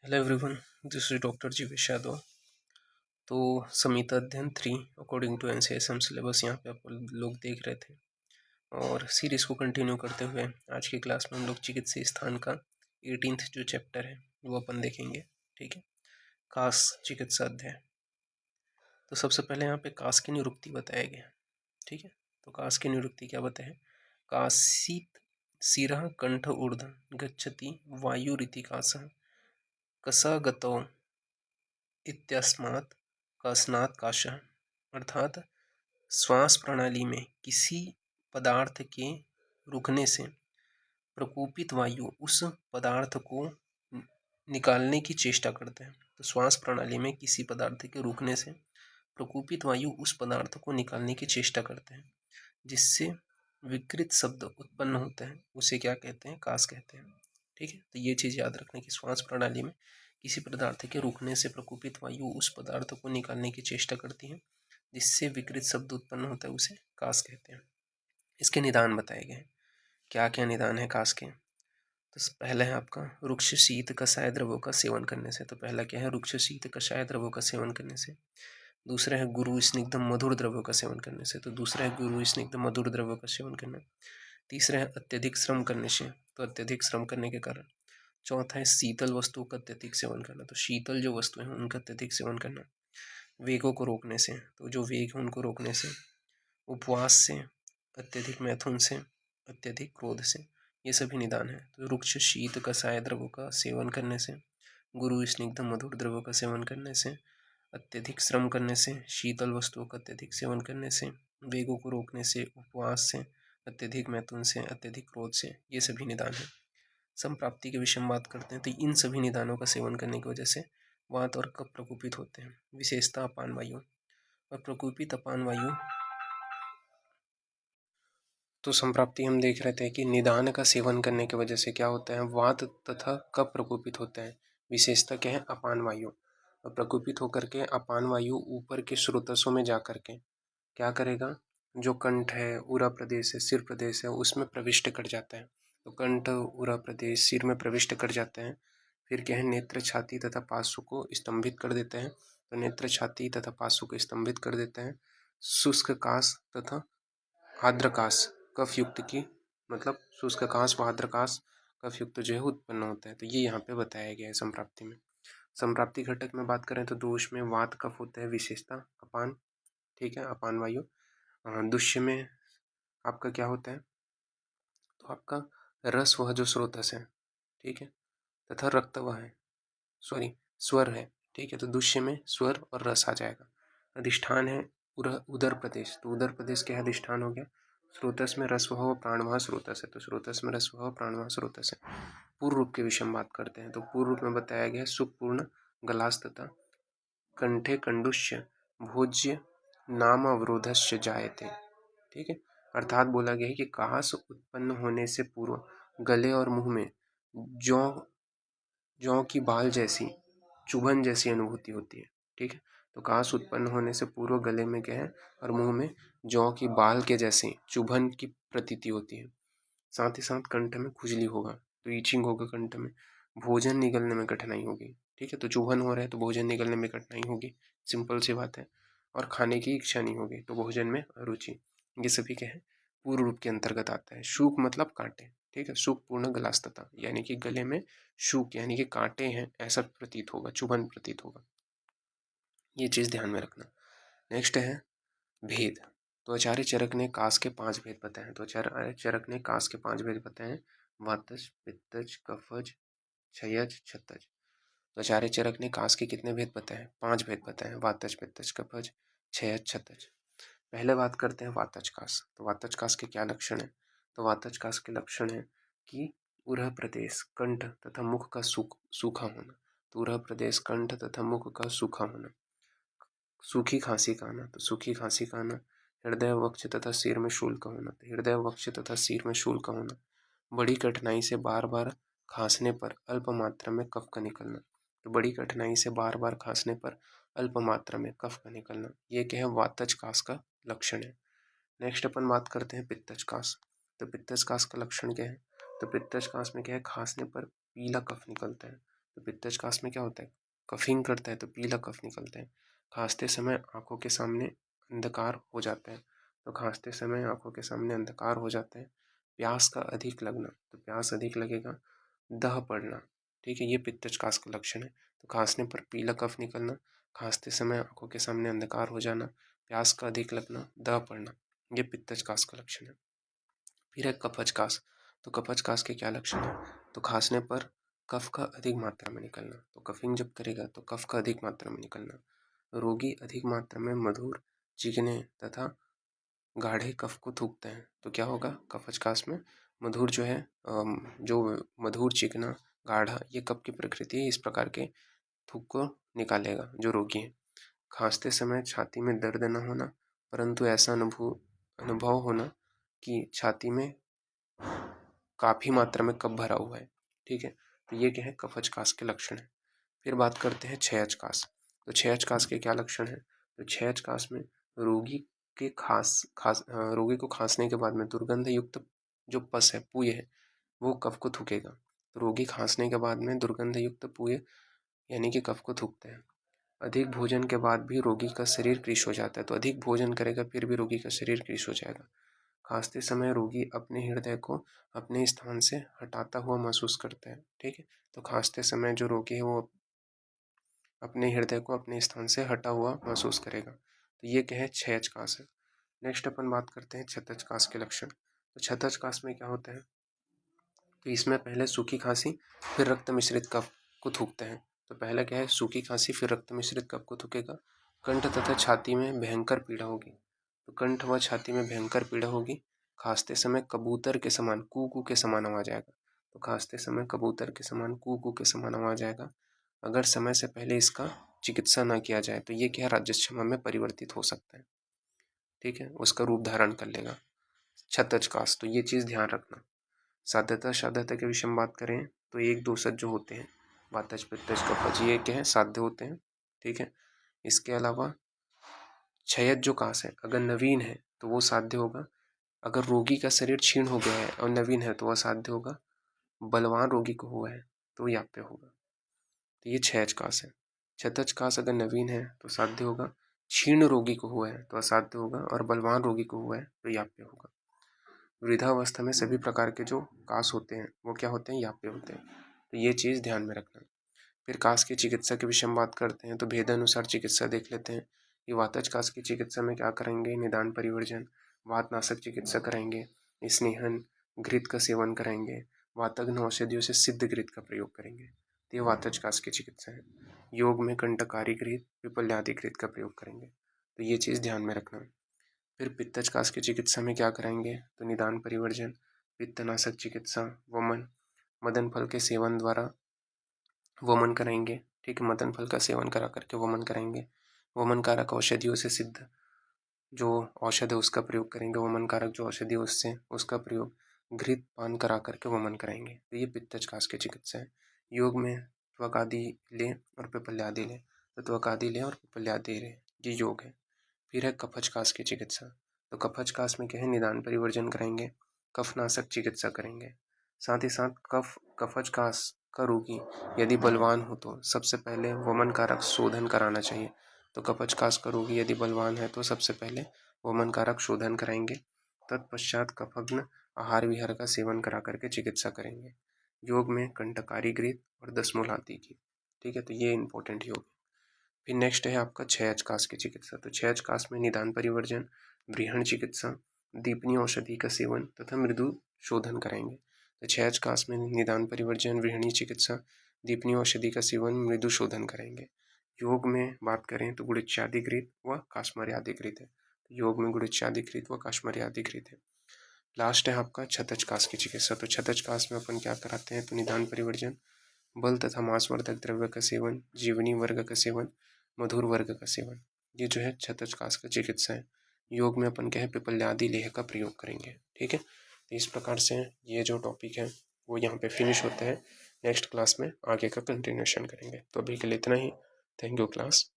Hello everyone, this is doctor Jeevesh Yadav. तो संहिता अध्ययन 3 अकॉर्डिंग टू एनसीएसएम सिलेबस यहाँ पे आप लोग देख रहे थे और सीरीज को कंटिन्यू करते हुए आज की क्लास में हम लोग चिकित्सीय स्थान का 18th जो चैप्टर है वो अपन देखेंगे। ठीक है, कास चिकित्सा अध्याय। तो सबसे पहले यहाँ पे कास की निरुक्ति बताया गया। ठीक है, तो कास की निरुक्ति क्या बताए? कासीत शिरः कंठ ऊर्ध्व गच्छति वायुरिति कासः कसा गतौ इत्यस्मात् कासनात् काशः। अर्थात श्वास प्रणाली में किसी पदार्थ के रुकने से प्रकोपित वायु उस पदार्थ को निकालने की चेष्टा करते हैं। तो श्वास प्रणाली में किसी पदार्थ के रुकने से प्रकोपित वायु उस पदार्थ को निकालने की चेष्टा करते हैं, जिससे विकृत शब्द उत्पन्न होते हैं, उसे क्या कहते हैं? कास कहते हैं। ठीक है, तो ये चीज़ याद रखना कि श्वास प्रणाली में किसी पदार्थ के रुकने से प्रकोपित वायु उस पदार्थ को निकालने की चेष्टा करती है, जिससे विकृत शब्द उत्पन्न होता है, उसे कास कहते हैं। इसके निदान बताए गए। क्या क्या निदान है कास के? तो पहला है आपका रुक्ष शीत कषाय द्रवों का सेवन करने से। तो पहला क्या है? रुक्ष शीत कषाय द्रवों का सेवन करने से। दूसरा है गुरु स्निग्ध मधुर द्रव्यों का सेवन करने से। तो दूसरा है गुरु स्निग्ध मधुर द्रव्यों का सेवन करना। तीसरा है अत्यधिक श्रम करने से, तो अत्यधिक श्रम करने के कारण। चौथा है शीतल वस्तुओं का अत्यधिक सेवन करना, तो शीतल जो वस्तु है उनका अत्यधिक सेवन करना। वेगों को रोकने से, तो जो वेग है उनको रोकने से। उपवास से, अत्यधिक मैथुन से, अत्यधिक क्रोध से, ये सभी निदान है। तो रुक्ष शीत कषाय द्रवों का सेवन करने से, गुरु स्निग्ध मधुर द्रव्यों का सेवन करने से, अत्यधिक श्रम करने से, शीतल वस्तुओं का अत्यधिक सेवन करने से, वेगों को रोकने से, उपवास से, अत्यधिक मैथुन से, अत्यधिक क्रोध से, ये सभी निदान है। संप्राप्ति के विषय में बात करते हैं तो इन सभी निदानों का सेवन करने की वजह से वात और कफ प्रकोपित होते हैं। विशेषता अपान वायु और प्रकोपित अपान वायु। तो संप्राप्ति हम देख रहे थे कि निदान का सेवन करने की वजह से क्या होता है? वात तथा कफ प्रकोपित होते हैं। विशेषता क्या है? अपान वायु। और प्रकोपित होकर के अपान वायु ऊपर के स्रोतसों में जा करके क्या करेगा? जो कंठ है, उरा प्रदेश है, सिर प्रदेश है, उसमें प्रविष्ट कर जाता है। तो कंठ, उरा प्रदेश, सिर में प्रविष्ट कर जाते हैं। फिर क्या है? नेत्र, छाती तथा पार्श्व को स्तंभित कर देते हैं। तो नेत्र, छाती तथा पार्श्व को स्तंभित कर देते हैं। शुष्क कास तथा आर्द्रकास कफ युक्त की, मतलब शुष्क कास व आर्द्रकास कफ युक्त जो है उत्पन्न होता है। तो ये यहाँ पे बताया गया है संप्राप्ति में। संप्राप्ति घटक में बात करें तो दोष में वात कफ होता है, विशेषता अपान। ठीक है, अपान वायु। दुष्य में आपका क्या होता है? तो आपका रस वह जो स्रोतस है, ठीक है, तथा रक्त वह है, सॉरी स्वर है। ठीक है, तो दुष्य में स्वर और रस आ जाएगा। अधिष्ठान है उदर प्रदेश, तो उदर प्रदेश क्या है? अधिष्ठान हो गया। स्रोतस में रस वह प्राणवाह स्रोतस है, तो स्रोतस में रस वह प्राणवाह स्रोतस है। पूर्व रूप के विषय में बात करते हैं तो पूर्व रूप में बताया गया है सुखपूर्ण गलास तथा कंठे कंडुष्य भोज्य नाम अवरोधस्य जायते। ठीक है, अर्थात बोला गया है कि कास उत्पन्न होने से पूर्व गले और मुंह में जौ जौ की बाल जैसी चुभन जैसी अनुभूति होती है। ठीक है, तो कास उत्पन्न होने से पूर्व गले में क्या है और मुंह में जौ की बाल के जैसे चुभन की प्रतीति होती है। साथ ही साथ कंठ में खुजली होगा, तो ईचिंग होगा कंठ में। भोजन निगलने में कठिनाई होगी। ठीक है, तो चुभन हो रहा है तो भोजन निगलने में कठिनाई होगी, सिंपल सी बात है। और खाने की इच्छा नहीं होगी तो भोजन में अरुचि। ये सभी क्या है? पूर्व रूप के अंतर्गत आता है। शूक मतलब कांटे। ठीक है, शूक पूर्ण गलास्तता, यानी कि गले में शूक यानी कि कांटे हैं ऐसा प्रतीत होगा, चुभन प्रतीत होगा। ये चीज ध्यान में रखना। नेक्स्ट है भेद। तो आचार्य चरक ने कास के 5 भेद बताए हैं। तो आचार्य चरक ने कास के 5 भेद बताए हैं। वातज, पित्तज, कफज, क्षयज, छत्तज। तो आचार्य चरक ने कास के कितने भेद बताए हैं? 5 भेद बताए हैं। वातज, पित्तज, कफज, क्षयज, छत्तज। पहले बात करते हैं वातज कास। तो वातज कास के क्या लक्षण है? तो वातज कास के लक्षण है कि उरह प्रदेश, कंठ तथा मुख का सूखा होना। तो उरह प्रदेश, कंठ तथा मुख का सूखा होना। सूखी खांसी का आना, तो सूखी खांसी का आना। हृदय, वक्ष तथा सिर में शूल का होना, तो हृदय, वक्ष तथा सिर में शूल का होना। बड़ी कठिनाई से बार बार खांसने पर अल्प मात्रा में कफ का निकलना। तो बड़ी कठिनाई से बार बार खांसने पर अल्प मात्रा में कफ का निकलना, ये क्या है? वातज कास का लक्षण है। नेक्स्ट अपन बात करते हैं पित्तज कास। तो पित्तज कास का लक्षण क्या है? तो पित्तज कास में क्या है? खांसने पर पीला कफ निकलता है। तो पित्तजकास में क्या होता है, कफिंग करता है तो पीला कफ निकलता है। खांसते समय आंखों के सामने अंधकार हो जाता है, तो खांसते समय आंखों के सामने अंधकार हो जाता है। प्यास का अधिक लगना, तो प्यास अधिक लगेगा। दह पड़ना, ठीक है, ये पित्तजकास का लक्षण है। तो खांसने पर पीला कफ निकलना, खांसते समय आंखों के सामने अंधकार हो जाना, प्यास का अधिक लगना, दह पड़ना, ये पित्तजकास का लक्षण है। फिर है कफजकास। तो कफजकास के क्या लक्षण है, तो खांसने पर कफ का अधिक मात्रा में निकलना, तो कफिंग जब करेगा तो कफ का अधिक मात्रा में निकलना। रोगी अधिक मात्रा में मधुर, चिकने तथा गाढ़े कफ को थूकते हैं, तो क्या होगा, कफजकास में मधुर जो है जो मधुर, चिकना, गाढ़ा, ये कफ की प्रकृति है, इस प्रकार के थूक को निकालेगा जो रोगी है। खांसते समय छाती में दर्द न होना, परंतु ऐसा अनुभव होना कि छाती में काफ़ी मात्रा में कफ भरा हुआ है, ठीक है। तो ये क्या है, कफजकास के लक्षण है। फिर बात करते हैं क्षयजकास। तो क्षयजकास के क्या लक्षण है, तो क्षयजकास में रोगी के रोगी को खांसने के बाद में दुर्गंध युक्त जो पस है, पूय है, वो कफ को थूकेगा। तो रोगी खांसने के बाद में दुर्गंध युक्त पूय यानी कि कफ को थूकते हैं। अधिक भोजन के बाद भी रोगी का शरीर कृश हो जाता है, तो अधिक भोजन करेगा फिर भी रोगी का शरीर कृश हो जाएगा। खांसते समय रोगी अपने हृदय को अपने स्थान से हटाता हुआ महसूस करता है, ठीक है। तो खांसते समय जो रोगी है वो अपने हृदय को अपने स्थान से हटा हुआ महसूस करेगा। तो ये क्या है, क्षयजकास है। नेक्स्ट अपन बात करते हैं छतजकास के लक्षण। तो छतजकास में क्या होता है, तो इसमें पहले सूखी खांसी फिर रक्त मिश्रित कफ को थूकते हैं। तो पहला क्या है, सूखी खांसी फिर रक्त मिश्रित कफ को थूकेगा। कंठ तथा छाती में भयंकर पीड़ा होगी, तो कंठ व छाती में भयंकर पीड़ा होगी। खांसते समय कबूतर के समान कू कू के समान आवाज आएगा, तो खांसते समय कबूतर के समान कू कू के समान आवाज आएगा। अगर समय से पहले इसका चिकित्सा न किया जाए तो ये क्या, राजस्षमा में परिवर्तित हो सकता है, ठीक है, उसका रूप धारण कर लेगा छतजकास। तो ये चीज़ ध्यान रखना। साध्यता साध्यता के विषय में बात करें तो एक दोषज जो होते हैं, वातज पित्तज कफज, ये क्या है, साध्य होते हैं, ठीक है। इसके अलावा क्षयज जो कास है, अगर नवीन है तो वो साध्य होगा। अगर रोगी का शरीर क्षीण हो गया है और नवीन है तो वह साध्य होगा। बलवान रोगी को हुआ है तो याप्य होगा। तो ये क्षयज कास है। छतज कास अगर नवीन है तो साध्य होगा, क्षीण रोगी को हुआ है तो असाध्य होगा, और बलवान रोगी को हुआ है तो याप्य होगा। वृद्धावस्था में सभी प्रकार के जो कास होते हैं वो क्या होते हैं, याप्य होते हैं। तो ये चीज़ ध्यान में रखना। फिर कास की चिकित्सा के विषय में बात करते हैं तो भेदानुसार चिकित्सा देख लेते हैं। ये वातज कास की चिकित्सा में क्या करेंगे, निदान परिवर्जन, वातनाशक चिकित्सा कराएंगे, स्नेहन, घृत का सेवन कराएंगे, वातघ्न औषधियों से सिद्ध घृत का प्रयोग करेंगे। तो ये वातज कास की चिकित्सा है। योग में कंटकारी घृत, पिपल्यादि घृत का प्रयोग करेंगे, तो ये चीज़ ध्यान में रखना। फिर पित्तजकास की चिकित्सा में क्या कराएंगे, तो निदान परिवर्जन, पित्तनाशक चिकित्सा, वमन, मदन फल के सेवन द्वारा वमन कराएंगे, ठीक है, मदन फल का सेवन करा करके वमन कराएंगे। वमन कारक औषधियों से सिद्ध जो औषध है उसका प्रयोग करेंगे, वमन कारक जो औषधि है उससे उसका प्रयोग, घृत पान करा करके वमन कराएंगे। तो ये पित्तजकास की चिकित्सा है। योग में त्वकादि ले और पिपल्यादि ले, तो त्वकादि ले और पिपल्यादि ले, ये योग है। फिर है कफजकास की चिकित्सा। तो कफजकास में क्या है, निदान परिवर्जन कराएंगे, कफनाशक चिकित्सा करेंगे। साथ ही साथ कफजकास का रोगी यदि बलवान हो तो सबसे पहले वमन कारक शोधन कराना चाहिए। तो कफजकास का रोगी यदि बलवान है तो सबसे पहले वमन कारक शोधन कराएंगे। तत्पश्चात कफग्न आहार विहार का सेवन करा करके चिकित्सा करेंगे। योग में कंटकारी घृत और दशमूलादि की, ठीक है, तो ये इंपॉर्टेंट योग। फिर नेक्स्ट है आपका क्षयजकास की चिकित्सा। तो क्षयजकास में निदान परिवर्जन, वृहण चिकित्सा, दीपनी औषधि का सेवन तथा मृदु शोधन कराएंगे। तो क्षयजकास में निदान परिवर्जन, वृहणी चिकित्सा, दीपनी औषधि का सेवन, मृदु शोधन कराएंगे। योग में बात करें तो गुड़िच्यादि घृत व काश्मर्यादि घृत है। योग में गुड़िच्यादि घृत व काश्मर्यादि घृत है। लास्ट है आपका छतजकास की चिकित्सा। तो छतजकास में अपन क्या कराते हैं, तो निदान परिवर्जन, बल तथा मांसवर्धक द्रव्य का सेवन, जीवनी वर्ग का सेवन, मधुर वर्ग का सेवन, ये जो है छतजकास का चिकित्सा है। योग में अपन क्या है, पिपल्यादि लेह का प्रयोग करेंगे, ठीक है। तो इस प्रकार से ये जो टॉपिक है वो यहाँ पे फिनिश होता है। नेक्स्ट क्लास में आगे का कंटिन्यूशन करेंगे। तो अभी के लिए इतना ही। Thank you class.